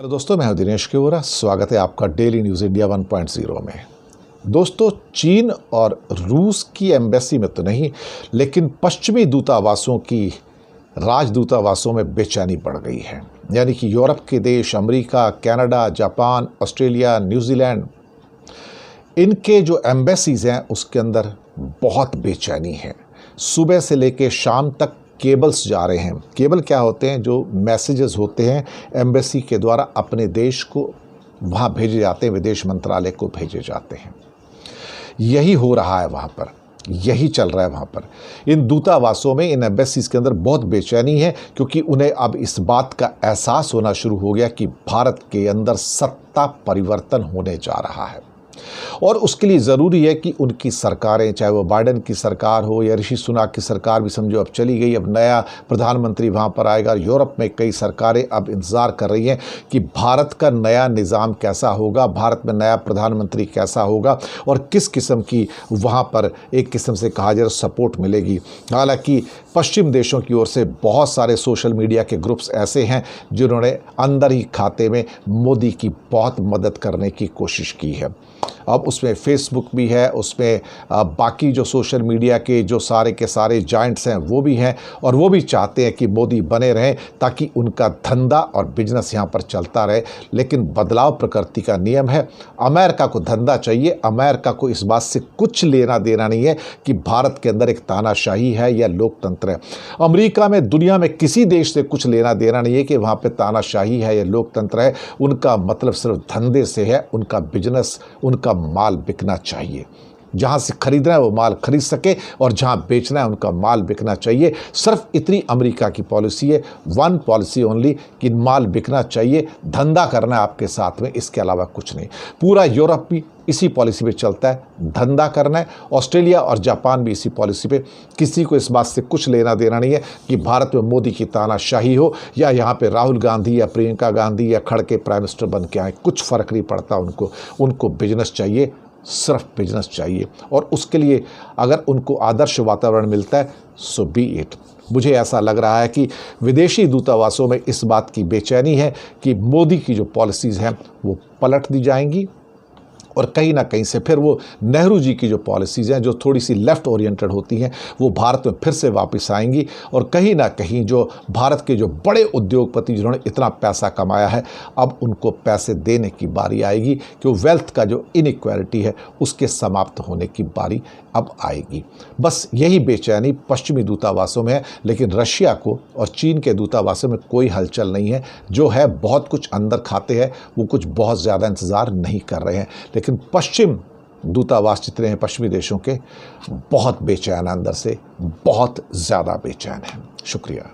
Hello दोस्तों, मैं हूं दिनेश केवरा। स्वागत है आपका डेली न्यूज़ इंडिया 1.0 में। दोस्तों, चीन और रूस की एम्बेसी में तो नहीं, लेकिन पश्चिमी दूतावासों की राजदूतावासों में बेचैनी बढ़ गई है। यानी कि यूरोप के देश America, Canada, Japan, Australia, New Zealand, इनके जो एम्बेसीज हैं उसके अंदर बहुत बेचैनी है। सुबह से लेकर शाम तक केबल्स जा रहे हैं। केबल क्या होते हैं? जो मैसेजेस होते हैं एम्बेसी के द्वारा अपने देश को वहाँ भेजे जाते हैं, विदेश मंत्रालय को भेजे जाते हैं। यही हो रहा है वहाँ पर, यही चल रहा है वहाँ पर। इन दूतावासों में, इन एम्बेसीज के अंदर बहुत बेचैनी है, क्योंकि उन्हें अब इस बात का एहसास होना शुरू हो गया कि भारत के अंदर सत्ता परिवर्तन होने जा रहा है। और उसके लिए ज़रूरी है कि उनकी सरकारें, चाहे वो बाइडेन की सरकार हो या ऋषि सुनाक की सरकार भी समझो अब चली गई, अब नया प्रधानमंत्री वहाँ पर आएगा। यूरोप में कई सरकारें अब इंतज़ार कर रही हैं कि भारत का नया निज़ाम कैसा होगा, भारत में नया प्रधानमंत्री कैसा होगा और किस किस्म की वहाँ पर एक किस्म से कहा जाए सपोर्ट मिलेगी। हालांकि पश्चिम देशों की ओर से बहुत सारे सोशल मीडिया के ग्रुप्स ऐसे हैं जिन्होंने अंदर ही खाते में मोदी की बहुत मदद करने की कोशिश की है। अब उसमें फेसबुक भी है, उसमें बाकी जो सोशल मीडिया के जो सारे के सारे जाइंट्स हैं वो भी हैं, और वो भी चाहते हैं कि मोदी बने रहें ताकि उनका धंधा और बिजनेस यहाँ पर चलता रहे। लेकिन बदलाव प्रकृति का नियम है। अमेरिका को धंधा चाहिए, अमेरिका को इस बात से कुछ लेना देना नहीं है कि भारत के अंदर एक तानाशाही है या लोकतंत्र है। अमेरिका में, दुनिया में किसी देश से कुछ लेना देना नहीं है कि वहाँ पर तानाशाही है या लोकतंत्र है। उनका मतलब सिर्फ धंधे से है, उनका बिजनेस, उनका माल बिकना चाहिए। जहां से खरीदना है वो माल खरीद सके और जहां बेचना है उनका माल बिकना चाहिए। सिर्फ इतनी अमेरिका की पॉलिसी है, वन पॉलिसी ओनली, कि माल बिकना चाहिए, धंधा करना है आपके साथ में, इसके अलावा कुछ नहीं। पूरा यूरोप भी इसी पॉलिसी पे चलता है, धंधा करना है। ऑस्ट्रेलिया और जापान भी इसी पॉलिसी पे। किसी को इस बात से कुछ लेना देना नहीं है कि भारत में मोदी की तानाशाही हो या यहाँ पे राहुल गांधी या प्रियंका गांधी या खड़के प्राइम मिनिस्टर बन के आए, कुछ फ़र्क नहीं पड़ता उनको बिजनेस चाहिए, सिर्फ बिजनेस चाहिए। और उसके लिए अगर उनको आदर्श वातावरण मिलता है, सो बी इट। मुझे ऐसा लग रहा है कि विदेशी दूतावासों में इस बात की बेचैनी है कि मोदी की जो पॉलिसीज़ हैं वो पलट दी जाएंगी, और कहीं ना कहीं से फिर वो नेहरू जी की जो पॉलिसीज़ हैं जो थोड़ी सी लेफ़्ट ओरिएंटेड होती हैं वो भारत में फिर से वापस आएंगी। और कहीं ना कहीं जो भारत के जो बड़े उद्योगपति जिन्होंने इतना पैसा कमाया है, अब उनको पैसे देने की बारी आएगी कि वेल्थ का जो इनइक्वालिटी है उसके समाप्त होने की बारी अब आएगी। बस यही बेचैनी पश्चिमी दूतावासों में है, लेकिन रशिया को और चीन के दूतावासों में कोई हलचल नहीं है। जो है बहुत कुछ अंदर खाते हैं, वो कुछ बहुत ज़्यादा इंतज़ार नहीं कर रहे हैं। लेकिन पश्चिम दूतावास जितने हैं पश्चिमी देशों के, बहुत बेचैन अंदर से, बहुत ज़्यादा बेचैन हैं। शुक्रिया।